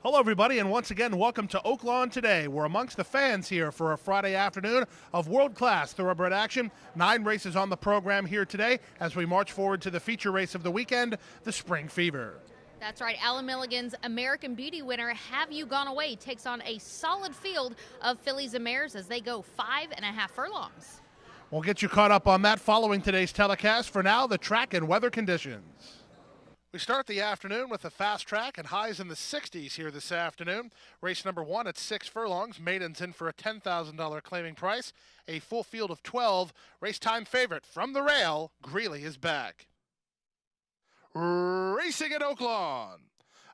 Hello, everybody, and once again, welcome to Oaklawn Today. We're amongst the fans here for a Friday afternoon of world-class thoroughbred action. 9 races on the program here today as we march forward to the feature race of the weekend, the Spring Fever. That's right. Alan Milligan's American Beauty winner, Have You Gone Away, takes on a solid field of fillies and mares as they go 5.5 furlongs. We'll get you caught up on that following today's telecast. For now, the track and weather conditions. We start the afternoon with a fast track and highs in the 60s here this afternoon. Race number 1 at 6 furlongs. Maidens in for a $10,000 claiming price. A full field of 12. Race time favorite from the rail, Greeley is back. Racing at Oaklawn.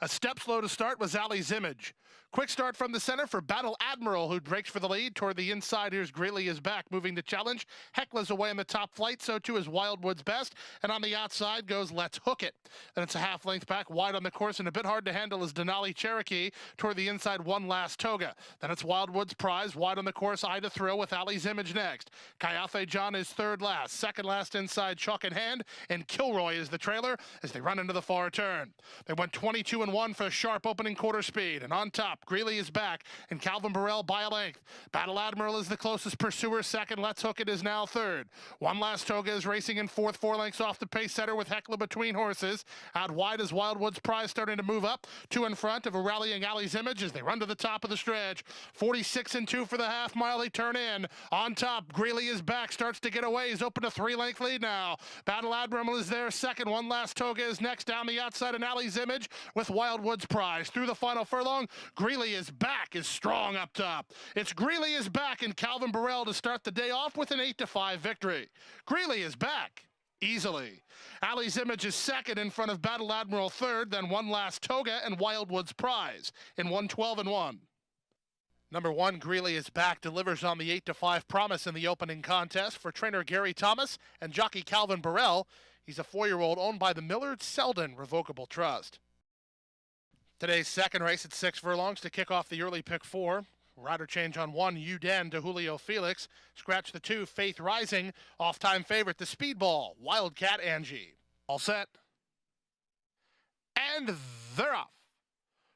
A step slow to start was Allie's Image. Quick start from the center for Battle Admiral, who breaks for the lead. Toward the inside, here's Greeley is back, moving to challenge. Hecla's away in the top flight, so too is Wildwood's Best. And on the outside goes Let's Hook It. Then it's a half length back, wide on the course, and a bit hard to handle is Denali Cherokee. Toward the inside, One Last Toga. Then it's Wildwood's Prize, wide on the course, Ida Thrill with Allie's Image next. Kayathe John is third last. Second last inside, Chalk in Hand, and Kilroy is the trailer as they run into the far turn. They went 22-1 for a sharp opening quarter speed, and on top, Greeley is back, and Calvin Burrell by a length. Battle Admiral is the closest pursuer. Second, Let's Hook It is now third. One Last Toga is racing in fourth, 4 lengths off the pace setter with Hecla between horses. Out wide is Wildwood's Prize starting to move up. 2 in front of a rallying Allie's Image as they run to the top of the stretch. 46-2 for the half mile. They turn in. On top, Greeley is back, starts to get away. He's open a 3-length lead now. Battle Admiral is there second. One Last Toga is next down the outside, and Allie's Image with Wildwood's Prize. Through the final furlong, Greeley is back, is strong up top. It's Greeley is back and Calvin Burrell to start the day off with an 8-5 victory. Greeley is back easily. Allie's Image is second in front of Battle Admiral third, then One Last Toga and Wildwood's Prize in 112-1. Number 1, Greeley is back, delivers on the 8-5 promise in the opening contest for trainer Gary Thomas and jockey Calvin Burrell. He's a 4-year-old owned by the Millard Selden Revocable Trust. Today's second race at 6 furlongs to kick off the early pick 4. Rider change on 1, Uden to Julio Felix. Scratch the 2, Faith Rising. Off-time favorite, the Speedball, Wildcat Angie. All set. And they're off.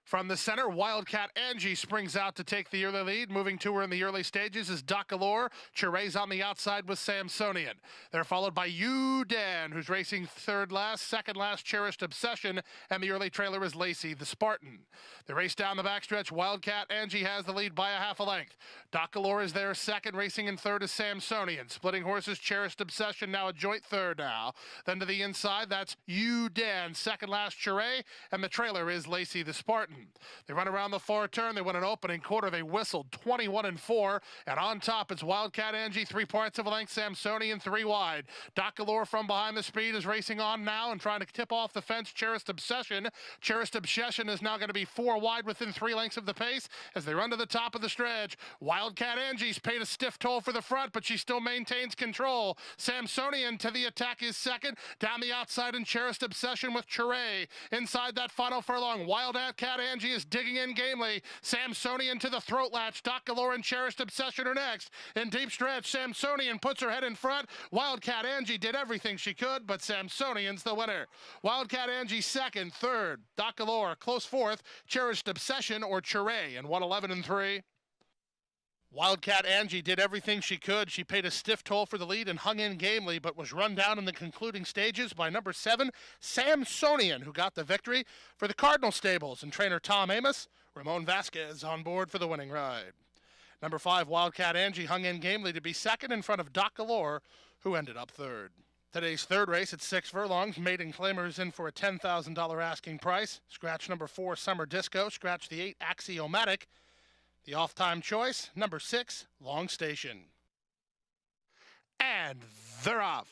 From the center, Wildcat Angie springs out to take the early lead. Moving to her in the early stages is Doc Galore. Chire's on the outside with Samsonian. They're followed by Uden, who's racing third last. Second last, Cherished Obsession. And the early trailer is Lacey, the Spartan. The race down the backstretch, Wildcat Angie has the lead by a half a length. Doc Galore is there second. Racing in third is Samsonian. Splitting horses, Cherished Obsession, now a joint third now. Then to the inside, that's Uden. Second last, Chire. And the trailer is Lacey, the Spartan. They run around the far turn. They win an opening quarter. They whistled 21-4. And on top, it's Wildcat Angie, 3 parts of a length. Samsonian, 3 wide. Doc Galore from behind the speed is racing on now and trying to tip off the fence. Cherished Obsession. Cherished Obsession is now going to be 4 wide within 3 lengths of the pace as they run to the top of the stretch. Wildcat Angie's paid a stiff toll for the front, but she still maintains control. Samsonian to the attack is second. Down the outside and Cherished Obsession with Chire. Inside that final furlong, Wildcat Angie is digging in gamely. Samsonian to the throat latch. Doc Galore and Cherished Obsession are next. In deep stretch, Samsonian puts her head in front. Wildcat Angie did everything she could, but Samsonian's the winner. Wildcat Angie second, third. Doc Galore close fourth. Cherished Obsession or Chire in 111-3. Wildcat Angie did everything she could. She paid a stiff toll for the lead and hung in gamely, but was run down in the concluding stages by number 7, Samsonian, who got the victory for the Cardinal Stables. And trainer Tom Amos, Ramon Vasquez on board for the winning ride. Number 5, Wildcat Angie hung in gamely to be second in front of Doc Galore, who ended up third. Today's third race at 6 furlongs. Maiden Claimers in for a $10,000 asking price. Scratch number 4, Summer Disco. Scratch the 8, Axiomatic. The off-time choice, number 6, Long Station. And they're off.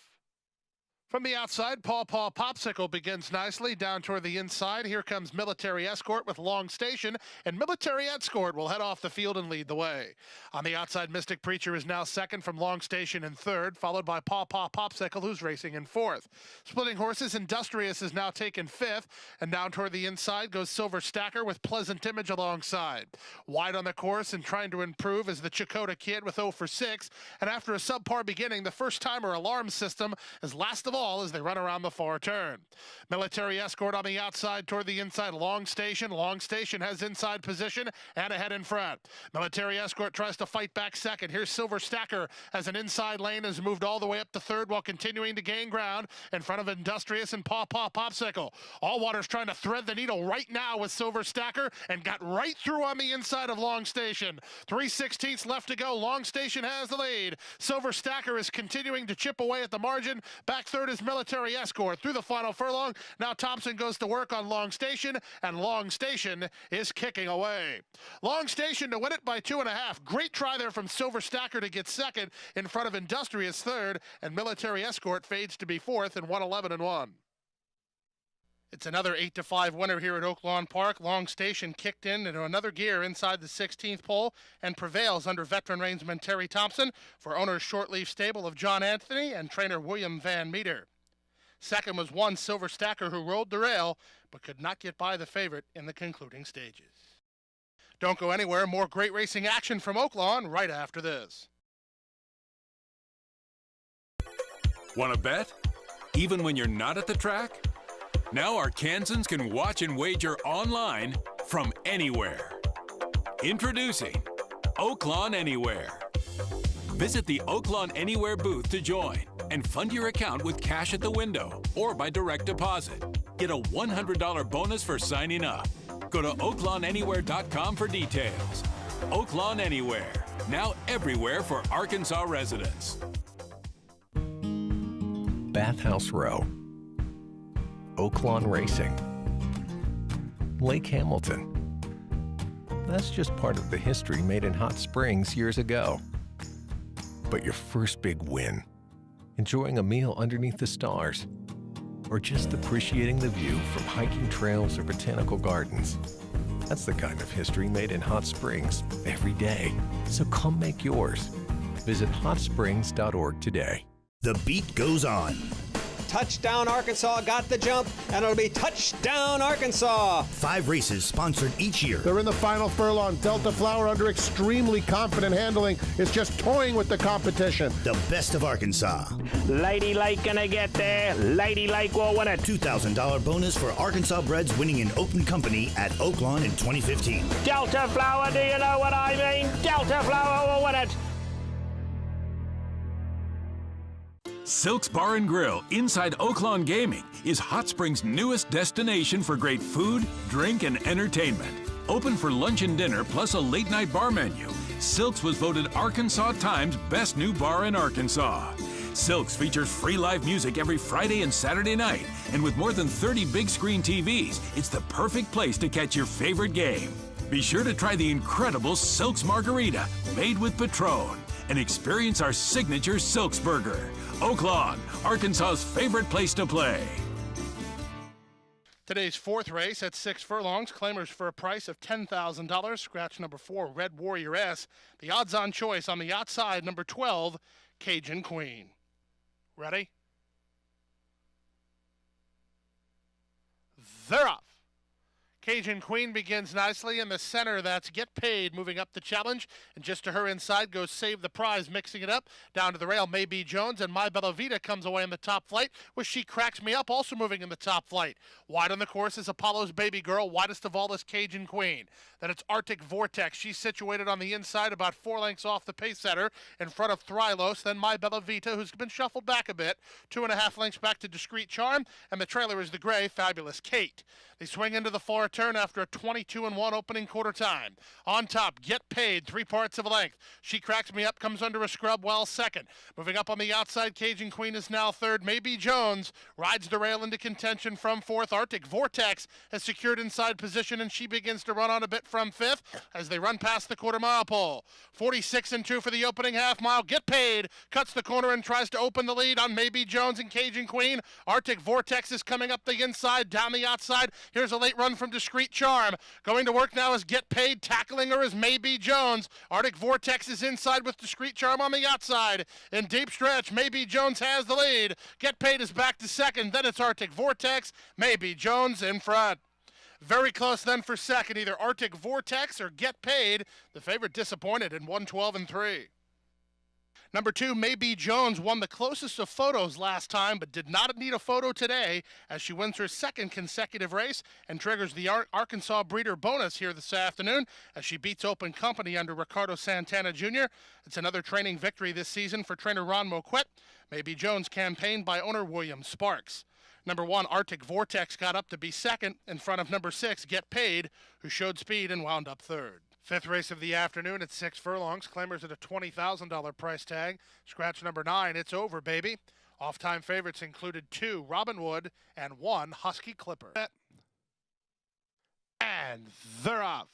From the outside, Paw Paw Popsicle begins nicely. Down toward the inside, here comes Military Escort with Long Station, and Military Escort will head off the field and lead the way. On the outside, Mystic Preacher is now second from Long Station in third, followed by Paw Paw Popsicle, who's racing in fourth. Splitting horses, Industrious is now taken fifth, and down toward the inside goes Silver Stacker with Pleasant Image alongside. Wide on the course and trying to improve is the Chakota Kid with 0 for 6, and after a subpar beginning, the first-timer Alarm System is last of all call as they run around the far turn. Military Escort on the outside toward the inside. Long Station. Long Station has inside position and ahead in front. Military Escort tries to fight back second. Here's Silver Stacker as an inside lane has moved all the way up to third while continuing to gain ground in front of Industrious and Paw Paw Popsicle. Allwater's trying to thread the needle right now with Silver Stacker and got right through on the inside of Long Station. 3/16 left to go. Long Station has the lead. Silver Stacker is continuing to chip away at the margin. Back third is Military Escort through the final furlong. Now Thompson goes to work on Long Station, and Long Station is kicking away. Long Station to win it by 2.5. Great try there from Silver Stacker to get second in front of Industrious third, and Military Escort fades to be fourth in 1:11-1. It's another 8-5 winner here at Oaklawn Park. Long Station kicked into another gear inside the 16th pole and prevails under veteran reinsman Terry Thompson for owner's short-leaf stable of John Anthony and trainer William Van Meter. Second was one Silver Stacker who rolled the rail but could not get by the favorite in the concluding stages. Don't go anywhere. More great racing action from Oaklawn right after this. Want to bet? Even when you're not at the track? Now Arkansans can watch and wager online from anywhere. Introducing Oaklawn Anywhere. Visit the Oaklawn Anywhere booth to join and fund your account with cash at the window or by direct deposit. Get a $100 bonus for signing up. Go to oaklawnanywhere.com for details. Oaklawn Anywhere, now everywhere for Arkansas residents. Bathhouse Row, Oaklawn Racing, Lake Hamilton. That's just part of the history made in Hot Springs years ago. But your first big win, enjoying a meal underneath the stars, or just appreciating the view from hiking trails or botanical gardens. That's the kind of history made in Hot Springs every day. So come make yours. Visit hotsprings.org today. The beat goes on. Touchdown Arkansas got the jump, and it'll be Touchdown Arkansas. 5 races sponsored each year. They're in the final furlong. Delta Flower, under extremely confident handling, is just toying with the competition. The best of Arkansas. Lady Lake gonna get there. Lady Lake will win it. $2,000 bonus for Arkansas breds winning in open company at Oaklawn in 2015. Delta Flower, do you know what I mean? Delta Flower will win it. Silk's Bar and Grill inside Oaklawn Gaming is Hot Springs' newest destination for great food, drink, and entertainment. Open for lunch and dinner plus a late-night bar menu, Silk's was voted Arkansas Times Best New Bar in Arkansas. Silk's features free live music every Friday and Saturday night, and with more than 30 big screen TVs, it's the perfect place to catch your favorite game. Be sure to try the incredible Silk's Margarita made with Patron and experience our signature Silk's Burger. Oaklawn, Arkansas's favorite place to play. Today's fourth race at 6 furlongs, claimers for a price of $10,000. Scratch number 4, Red Warrior S. The odds-on choice on the outside, number 12, Cajun Queen. Ready? They're off. Cajun Queen begins nicely in the center. That's Get Paid moving up the challenge. And just to her inside goes Save the Prize, mixing it up. Down to the rail, Maybe Jones. And My Bella Vita comes away in the top flight with She Cracks Me Up, also moving in the top flight. Wide on the course is Apollo's Baby Girl. Widest of all is Cajun Queen. Then it's Arctic Vortex. She's situated on the inside about 4 lengths off the pace setter in front of Thrylos. Then My Bella Vita, who's been shuffled back a bit. 2.5 lengths back to Discreet Charm. And the trailer is the gray, Fabulous Kate. They swing into the far turn after a 22-1 opening quarter time. On top, Get Paid, 3 parts of a length. She Cracks Me Up comes under a scrub while second. Moving up on the outside, Cajun Queen is now third. Maybe Jones rides the rail into contention from fourth. Arctic Vortex has secured inside position, and she begins to run on a bit from fifth as they run past the quarter-mile pole. 46-2 for the opening half-mile. Get Paid cuts the corner and tries to open the lead on Maybe Jones and Cajun Queen. Arctic Vortex is coming up the inside, down the outside. Here's a late run from Discreet Charm. Going to work now is Get Paid. Tackling her is Maybe Jones. Arctic Vortex is inside with Discreet Charm on the outside. In deep stretch, Maybe Jones has the lead. Get Paid is back to second. Then it's Arctic Vortex. Maybe Jones in front. Very close then for second, either Arctic Vortex or Get Paid. The favorite disappointed in 112-3. Number 2, Maybe Jones won the closest of photos last time, but did not need a photo today as she wins her second consecutive race and triggers the Arkansas Breeder bonus here this afternoon as she beats Open Company under Ricardo Santana Jr. It's another training victory this season for trainer Ron Moquett. Maybe Jones campaigned by owner William Sparks. Number 1, Arctic Vortex got up to be second in front of number 6, Get Paid, who showed speed and wound up third. Fifth race of the afternoon at 6 furlongs, claimers at a $20,000 price tag. Scratch number 9, It's Over, Baby. Off-time favorites included 2, Robin Wood, and 1, Husky Clipper. And they're off.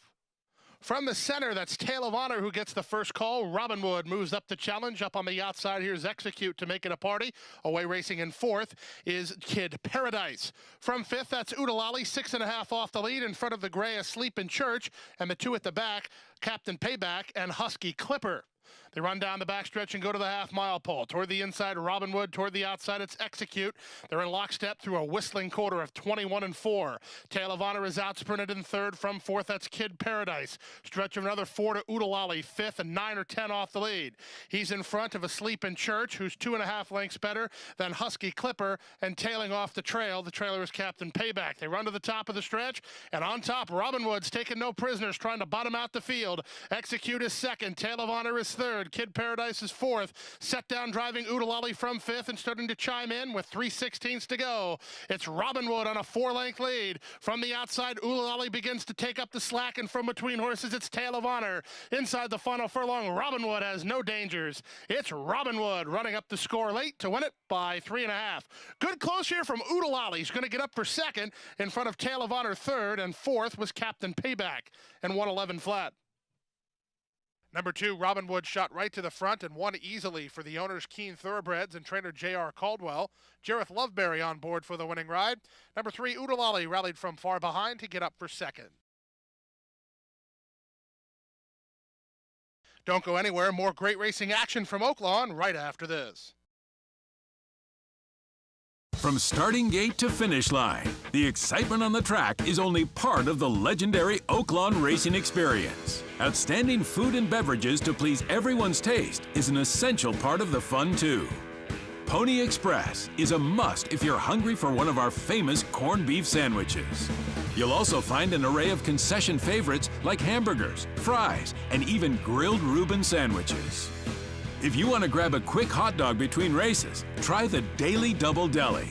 From the center, that's Tale of Honor who gets the first call. Robin Wood moves up the challenge. Up on the outside, here's Execute to make it a party. Away racing in fourth is Kid Paradise. From fifth, that's Oodalali, 6.5 off the lead in front of the gray Asleep in Church. And the 2 at the back, Captain Payback and Husky Clipper. They run down the backstretch and go to the half-mile pole. Toward the inside, Robin Wood. Toward the outside, it's Execute. They're in lockstep through a whistling quarter of 21-4. Tale of Honor is out-sprinted in third. From fourth, that's Kid Paradise. Stretch of another 4 to Oodalali, fifth, and 9 or 10 off the lead. He's in front of Asleep in Church, who's 2.5 lengths better than Husky Clipper, and tailing off the trail. The trailer is Captain Payback. They run to the top of the stretch, and on top, Robin Wood's taking no prisoners, trying to bottom out the field. Execute is second. Tale of Honor is third. Kid Paradise is fourth. Set down driving Oodalali from fifth and starting to chime in with 3/16 to go. It's Robin Wood on a 4-length lead. From the outside, Oodalali begins to take up the slack, and from between horses, it's Tale of Honor. Inside the final furlong, Robin Wood has no dangers. It's Robin Wood running up the score late to win it by 3.5. Good close here from Oodalali. He's going to get up for second in front of Tale of Honor third, and fourth was Captain Payback and 111 flat. Number 2, Robin Wood shot right to the front and won easily for the owner's Keen Thoroughbreds and trainer J.R. Caldwell. Jareth Loveberry on board for the winning ride. Number 3, Oodalali rallied from far behind to get up for second. Don't go anywhere. More great racing action from Oaklawn right after this. From starting gate to finish line, the excitement on the track is only part of the legendary Oaklawn racing experience. Outstanding food and beverages to please everyone's taste is an essential part of the fun too. Pony Express is a must if you're hungry for one of our famous corned beef sandwiches. You'll also find an array of concession favorites like hamburgers, fries, and even grilled Reuben sandwiches. If you want to grab a quick hot dog between races, try the Daily Double Deli.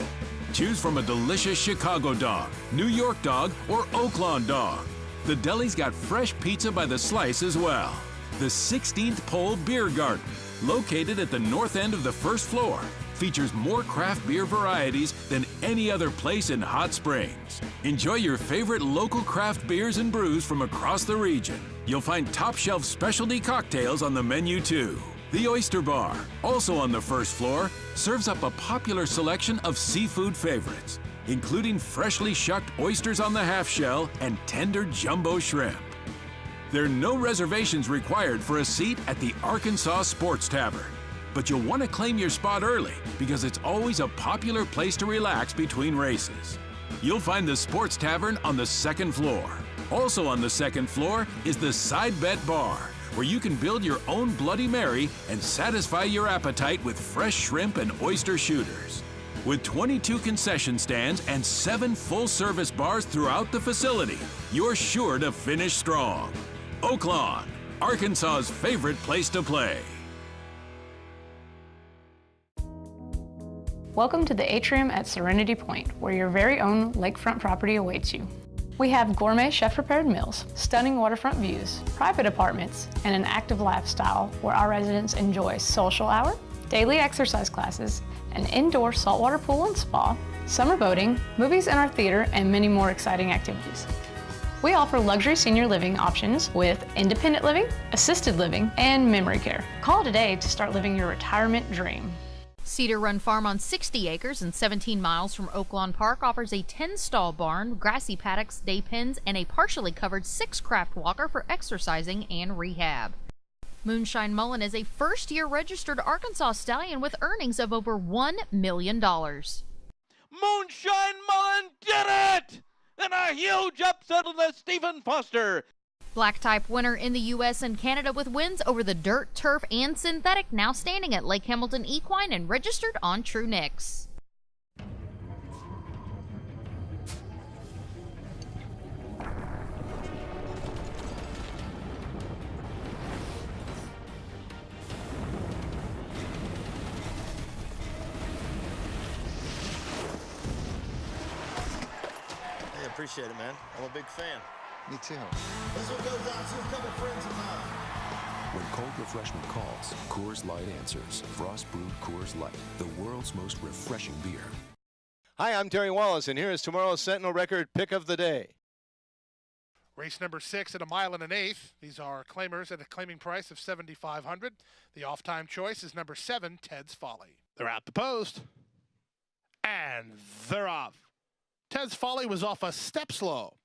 Choose from a delicious Chicago dog, New York dog, or Oaklawn dog. The deli's got fresh pizza by the slice as well. The 16th Pole Beer Garden, located at the north end of the first floor, features more craft beer varieties than any other place in Hot Springs. Enjoy your favorite local craft beers and brews from across the region. You'll find top-shelf specialty cocktails on the menu too. The Oyster Bar, also on the first floor, serves up a popular selection of seafood favorites, including freshly shucked oysters on the half shell and tender jumbo shrimp. There are no reservations required for a seat at the Arkansas Sports Tavern, but you'll want to claim your spot early because it's always a popular place to relax between races. You'll find the Sports Tavern on the second floor. Also on the second floor is the Side Bet Bar, where you can build your own Bloody Mary and satisfy your appetite with fresh shrimp and oyster shooters. With 22 concession stands and 7 full-service bars throughout the facility, you're sure to finish strong. Oaklawn, Arkansas's favorite place to play. Welcome to the atrium at Serenity Point, where your very own lakefront property awaits you. We have gourmet chef-prepared meals, stunning waterfront views, private apartments, and an active lifestyle where our residents enjoy social hour, daily exercise classes, an indoor saltwater pool and spa, summer boating, movies in our theater, and many more exciting activities. We offer luxury senior living options with independent living, assisted living, and memory care. Call today to start living your retirement dream. Cedar Run Farm on 60 acres and 17 miles from Oaklawn Park offers a 10-stall barn, grassy paddocks, day pens, and a partially covered 6-craft walker for exercising and rehab. Moonshine Mullen is a first-year registered Arkansas stallion with earnings of over $1 million. Moonshine Mullen did it! In a huge upset of the Stephen Foster. Black type winner in the U.S. and Canada with wins over the dirt, turf, and synthetic, now standing at Lake Hamilton Equine and registered on True Nicks. I appreciate it, man. I'm a big fan. Me too. This one goes out to a couple friends of mine. When cold refreshment calls, Coors Light answers. Frost brewed Coors Light, the world's most refreshing beer. Hi, I'm Terry Wallace, and here is tomorrow's Sentinel Record pick of the day. Race number 6 at 1 1/8. These are claimers at a claiming price of $7,500. The off-time choice is number 7, Ted's Folly. They're at the post. And they're off. Ted's Folly was off a step slow.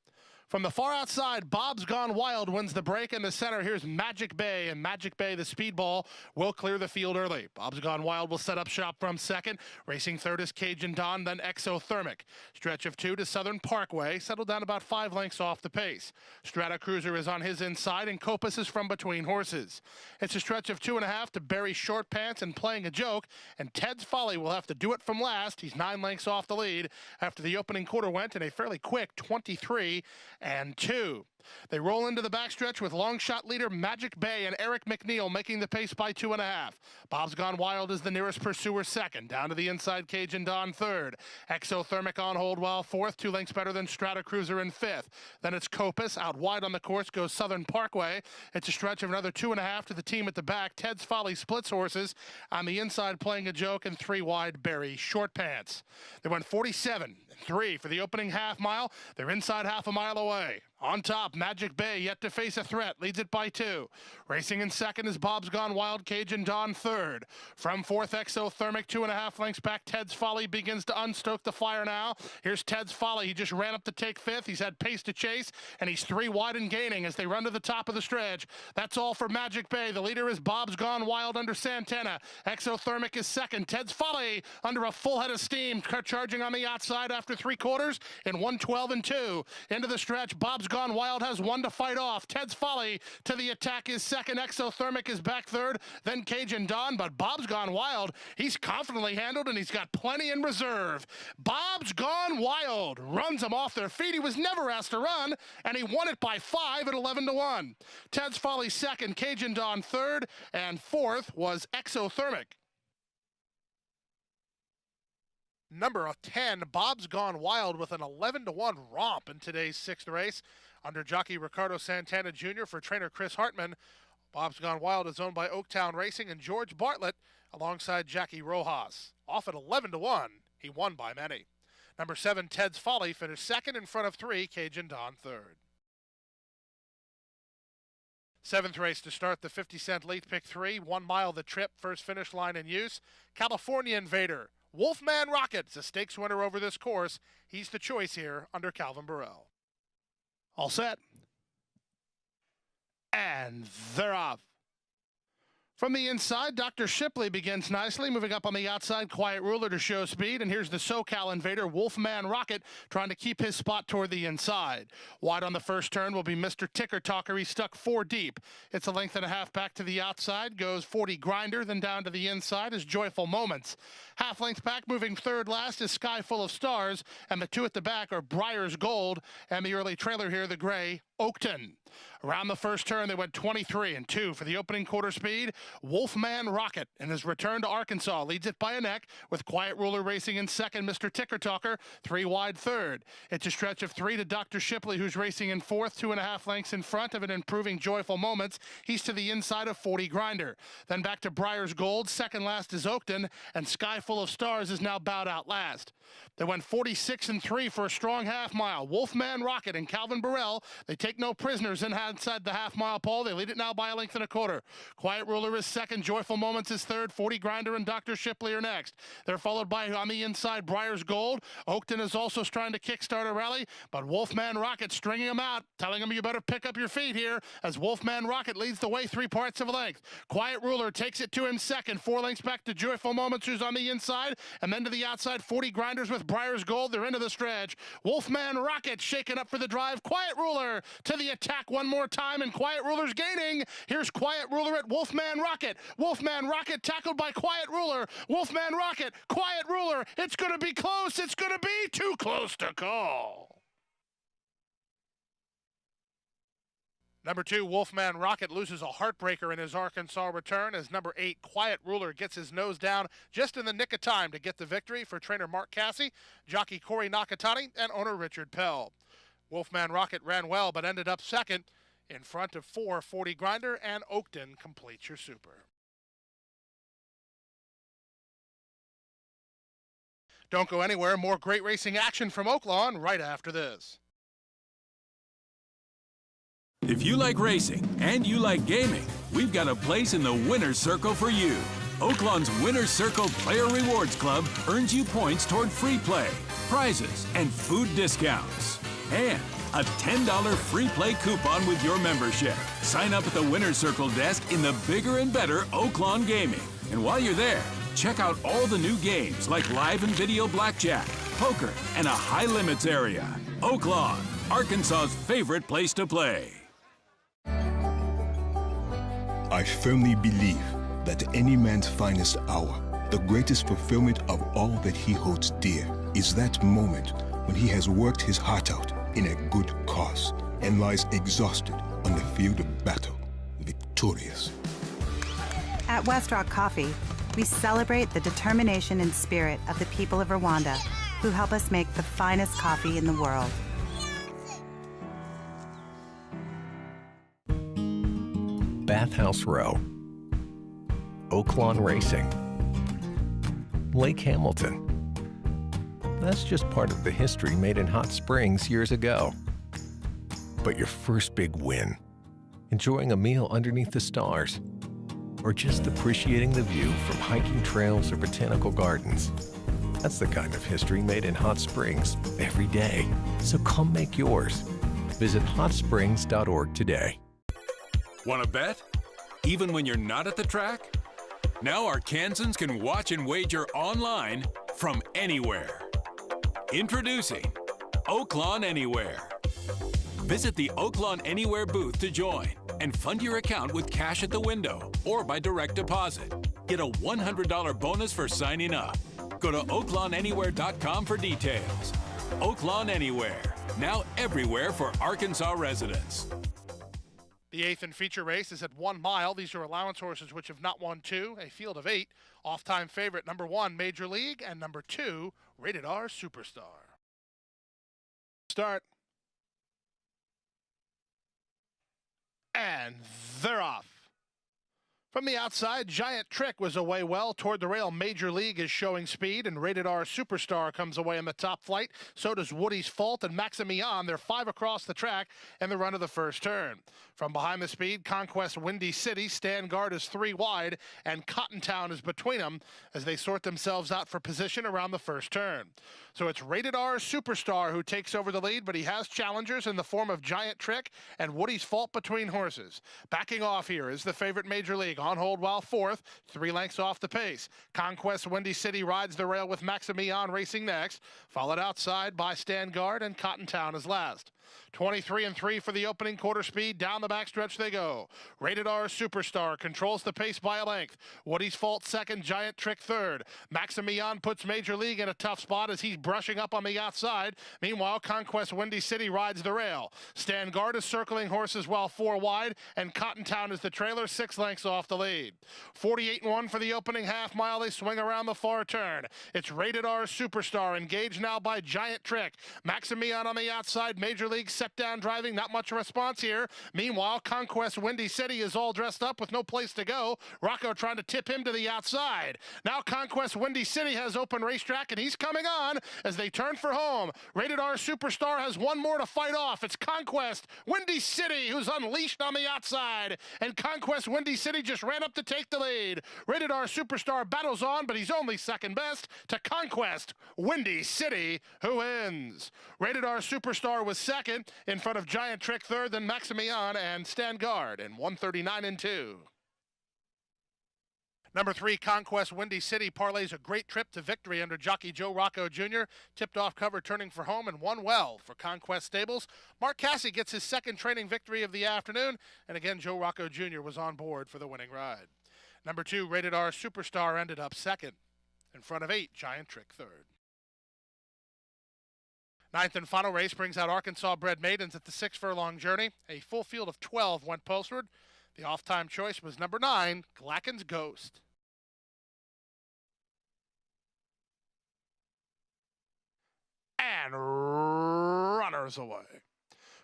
From the far outside, Bob's Gone Wild wins the break in the center. Here's Magic Bay, and Magic Bay, the speedball, will clear the field early. Bob's Gone Wild will set up shop from second. Racing third is Cajun Dawn, then Exothermic. Stretch of 2 to Southern Parkway, settled down about 5 lengths off the pace. Strata Cruiser is on his inside, and Copus is from between horses. It's a stretch of 2.5 to Barry Short Pants and Playing a Joke, and Ted's Folly will have to do it from last. He's 9 lengths off the lead after the opening quarter went in a fairly quick 23-2. They roll into the backstretch with long shot leader Magic Bay and Eric McNeil making the pace by 2.5. Bob's Gone Wild is the nearest pursuer second. Down to the inside, Cajun Dawn third. Exothermic on hold while fourth, 2 lengths better than Strata Cruiser in fifth. Then it's Copus. Out wide on the course goes Southern Parkway. It's a stretch of another 2.5 to the team at the back. Ted's Folly splits horses. On the inside, Playing a Joke, and 3 wide, Barry Short Pants. They went 47-3 for the opening half mile. They're inside half a mile away. On top, Magic Bay yet to face a threat, leads it by 2. Racing in second is Bob's Gone Wild, Cajun Dawn third. From fourth, Exothermic, 2.5 lengths back. Ted's Folly begins to unstoke the fire now. Here's Ted's Folly. He just ran up to take fifth. He's had pace to chase, and he's 3 wide and gaining as they run to the top of the stretch. That's all for Magic Bay. The leader is Bob's Gone Wild under Santana. Exothermic is second. Ted's Folly under a full head of steam, charging on the outside after 3 quarters in 1:12-2. Into the stretch, Bob's Gone Wild has 1 to fight off. Ted's Folly to the attack is second. Exothermic is back third. Then Cajun Dawn, but Bob's Gone Wild, he's confidently handled, and he's got plenty in reserve. Bob's Gone Wild runs them off their feet. He was never asked to run, and he won it by 5 at 11-1. Ted's Folly second, Cajun Dawn third, and fourth was Exothermic. Number 10, Bob's Gone Wild with an 11-1 romp in today's 6th race. Under jockey Ricardo Santana Jr. for trainer Chris Hartman. Bob's Gone Wild is owned by Oaktown Racing and George Bartlett alongside Jackie Rojas. Off at 11-1, he won by many. Number 7, Ted's Folly finished second in front of 3, Cajun Dawn third. 7th race to start the 50-cent late pick 3, 1 mile the trip, first finish line in use. California Invader. Wolfman Rocket is a stakes winner over this course. He's the choice here under Calvin Burrell. All set. And they're off. From the inside, Dr. Shipley begins nicely, moving up on the outside, Quiet Ruler to show speed, and here's the SoCal Invader, Wolfman Rocket, trying to keep his spot toward the inside. Wide on the first turn will be Mr. Ticker Talker. He's stuck 4 deep. It's a length and a half back to the outside, goes 40 Grinder, then down to the inside is Joyful Moments. Half length back, moving third last, is Sky Full of Stars, and the 2 at the back are Briar's Gold, and the early trailer here, the gray, Oakton. Around the first turn, they went 23-2 for the opening quarter speed. Wolfman Rocket, in his return to Arkansas, leads it by a neck, with Quiet Ruler racing in second, Mr. Ticker Talker, 3 wide third. It's a stretch of 3 to Dr. Shipley, who's racing in fourth, 2.5 lengths in front of an improving Joyful Moments. He's to the inside of 40 Grinder. Then back to Briar's Gold, second last is Oakton, and Sky Full of Stars is now bowed out last. They went 46-3 for a strong half mile. Wolfman Rocket and Calvin Burrell, they take no prisoners inside the half mile pole. They lead it now by a length and a quarter. Quiet Ruler is second, Joyful Moments is third, 40 Grinder and Dr. Shipley are next. They're followed by, on the inside, Briar's Gold. Oakton is also trying to kickstart a rally, but Wolfman Rocket stringing him out, telling him you better pick up your feet here as Wolfman Rocket leads the way 3 parts of a length. Quiet Ruler takes it to him second, 4 lengths back to Joyful Moments, who's on the inside, and then to the outside, 40 Grinders with Briar's Gold. They're into the stretch. Wolfman Rocket shaking up for the drive. Quiet Ruler to the attack one more time, and Quiet Ruler's gaining. Here's Quiet Ruler at Wolfman Rocket. Wolfman Rocket tackled by Quiet Ruler. Wolfman Rocket, Quiet Ruler. It's going to be close. It's going to be too close to call. Number 2, Wolfman Rocket loses a heartbreaker in his Arkansas return as number 8, Quiet Ruler, gets his nose down just in the nick of time to get the victory for trainer Mark Cassie, jockey Corey Nakatani, and owner Richard Pell. Wolfman Rocket ran well but ended up second in front of 4, 40 Grinder, and Oakton completes your super. Don't go anywhere. More great racing action from Oaklawn right after this. If you like racing and you like gaming, we've got a place in the Winner's Circle for you. Oaklawn's Winner's Circle Player Rewards Club earns you points toward free play, prizes, and food discounts. And a $10 free play coupon with your membership. Sign up at the Winner's Circle desk in the bigger and better Oaklawn Gaming. And while you're there, check out all the new games like live and video blackjack, poker, and a high limits area. Oaklawn, Arkansas's favorite place to play. I firmly believe that any man's finest hour, the greatest fulfillment of all that he holds dear, is that moment when he has worked his heart out in a good cause and lies exhausted on the field of battle, victorious. At West Rock Coffee, we celebrate the determination and spirit of the people of Rwanda who help us make the finest coffee in the world. Bathhouse Row, Oaklawn Racing, Lake Hamilton. That's just part of the history made in Hot Springs years ago. But your first big win, enjoying a meal underneath the stars, or just appreciating the view from hiking trails or botanical gardens, that's the kind of history made in Hot Springs every day. So come make yours. Visit hotsprings.org today. Want to bet? Even when you're not at the track? Now Arkansans can watch and wager online from anywhere. Introducing Oaklawn Anywhere. Visit the Oaklawn Anywhere booth to join and fund your account with cash at the window or by direct deposit. Get a $100 bonus for signing up. Go to oaklawnanywhere.com for details. Oaklawn Anywhere, now everywhere for Arkansas residents. The 8th and feature race is at 1 mile. These are allowance horses which have not won 2, a field of 8. Off-time favorite number 1, Major League, and number 2, Rated R Superstar. Start. And they're off. From the outside, Giant Trick was away well toward the rail. Major League is showing speed, and Rated R Superstar comes away in the top flight. So does Woody's Fault and Maximian. They're 5 across the track in the run of the first turn. From behind the speed, Conquest Windy City, Stand Guard is 3 wide, and Cottontown is between them as they sort themselves out for position around the first turn. So it's Rated R Superstar who takes over the lead, but he has challengers in the form of Giant Trick and Woody's Fault between horses. Backing off here is the favorite Major League. On hold while 4th, 3 lengths off the pace. Conquest Windy City rides the rail with Maximian racing next, followed outside by Stand Guard, and Cottontown is last. 23 and 3 for the opening quarter speed. Down the backstretch they go. Rated R Superstar controls the pace by a length. Woody's Fault second, Giant Trick third. Maximian puts Major League in a tough spot as he's brushing up on the outside. Meanwhile, Conquest Windy City rides the rail. Stand Guard is circling horses well 4 wide, and Cottontown is the trailer 6 lengths off the lead. 48 and 1 for the opening half mile. They swing around the far turn. It's Rated R Superstar engaged now by Giant Trick. Maximian on the outside. Major League set down driving, not much response here. Meanwhile, Conquest Windy City is all dressed up with no place to go. Rocco trying to tip him to the outside. Now Conquest Windy City has open racetrack, and he's coming on as they turn for home. Rated R Superstar has 1 more to fight off. It's Conquest Windy City who's unleashed on the outside, and Conquest Windy City just ran up to take the lead. Rated R Superstar battles on, but he's only second best to Conquest Windy City, who wins. Rated R Superstar was second, in front of Giant Trick third, then Maximian and Stand Guard in 139 and 2. Number 3, Conquest Windy City parlays a great trip to victory under jockey Joe Rocco Jr. Tipped off cover turning for home and won well for Conquest Stables. Mark Cassie gets his second training victory of the afternoon, and again Joe Rocco Jr. was on board for the winning ride. Number 2, Rated R Superstar ended up second, in front of 8, Giant Trick third. Ninth and final race brings out Arkansas bred maidens at the 6-furlong journey. A full field of 12 went postward. The off-time choice was number 9, Glacken's Ghost. And runners away.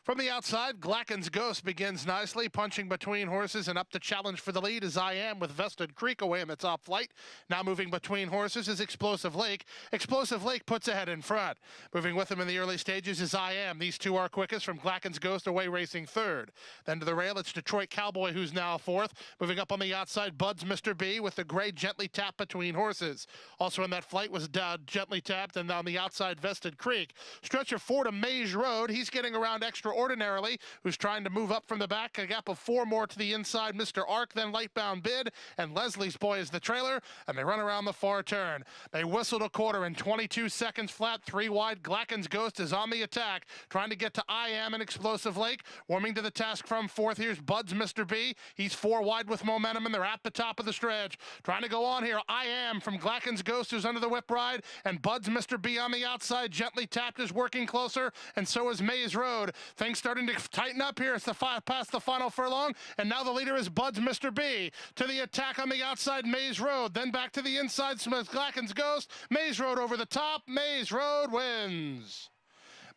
From the outside, Glacken's Ghost begins nicely, punching between horses, and up to challenge for the lead is I Am with Vested Creek away in the top flight. Now moving between horses is Explosive Lake. Explosive Lake puts ahead in front. Moving with him in the early stages is I Am. These two are quickest from Glacken's Ghost away racing third. Then to the rail, it's Detroit Cowboy who's now fourth. Moving up on the outside, Bud's Mr. B with the gray gently tapped between horses. Also in that flight was gently tapped, and on the outside, Vested Creek. Stretch of 4 to Maze Road. He's getting around Extraordinarily, who's trying to move up from the back. A gap of 4 more to the inside. Mr. Ark, then Lightbound Bid, and Leslie's Boy is the trailer, and they run around the far turn. They whistled a quarter in 22 seconds flat, 3 wide. Glacken's Ghost is on the attack, trying to get to I Am and Explosive Lake. Warming to the task from fourth. Here's Bud's Mr. B. He's 4 wide with momentum, and they're at the top of the stretch. Trying to go on here, I Am from Glacken's Ghost, who's under the whip ride, and Bud's Mr. B on the outside. Gently tapped is working closer, and so is Maze Road. Things starting to tighten up here. It's past the final furlong, and now the leader is Bud's Mr. B. To the attack on the outside, Maze Road. Then back to the inside, Glacken's Ghost. Maze Road over the top. Maze Road wins.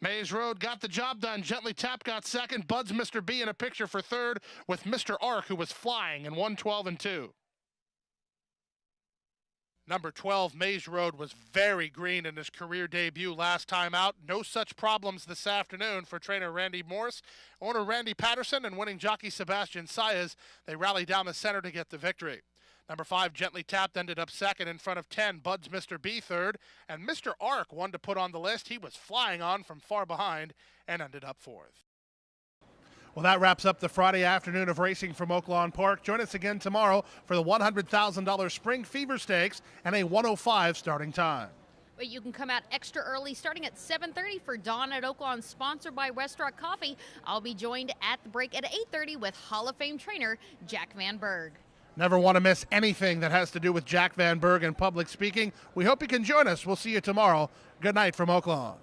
Maze Road got the job done. Gently Tap got second. Bud's Mr. B in a picture for third with Mr. Ark, who was flying in 1:12-2. Number 12, Maze Road, was very green in his career debut last time out. No such problems this afternoon for trainer Randy Morse. Owner Randy Patterson and winning jockey Sebastian Saez, they rally down the center to get the victory. Number 5, Gently Tapped, ended up second in front of 10, Bud's Mr. B third. And Mr. Ark, one to put on the list. He was flying on from far behind and ended up fourth. Well, that wraps up the Friday afternoon of racing from Oaklawn Park. Join us again tomorrow for the $100,000 Spring Fever Stakes and a 1:05 starting time. But you can come out extra early starting at 7:30 for Dawn at Oaklawn, sponsored by Westrock Coffee. I'll be joined at the break at 8:30 with Hall of Fame trainer Jack Van Berg. Never want to miss anything that has to do with Jack Van Berg and public speaking. We hope you can join us. We'll see you tomorrow. Good night from Oaklawn.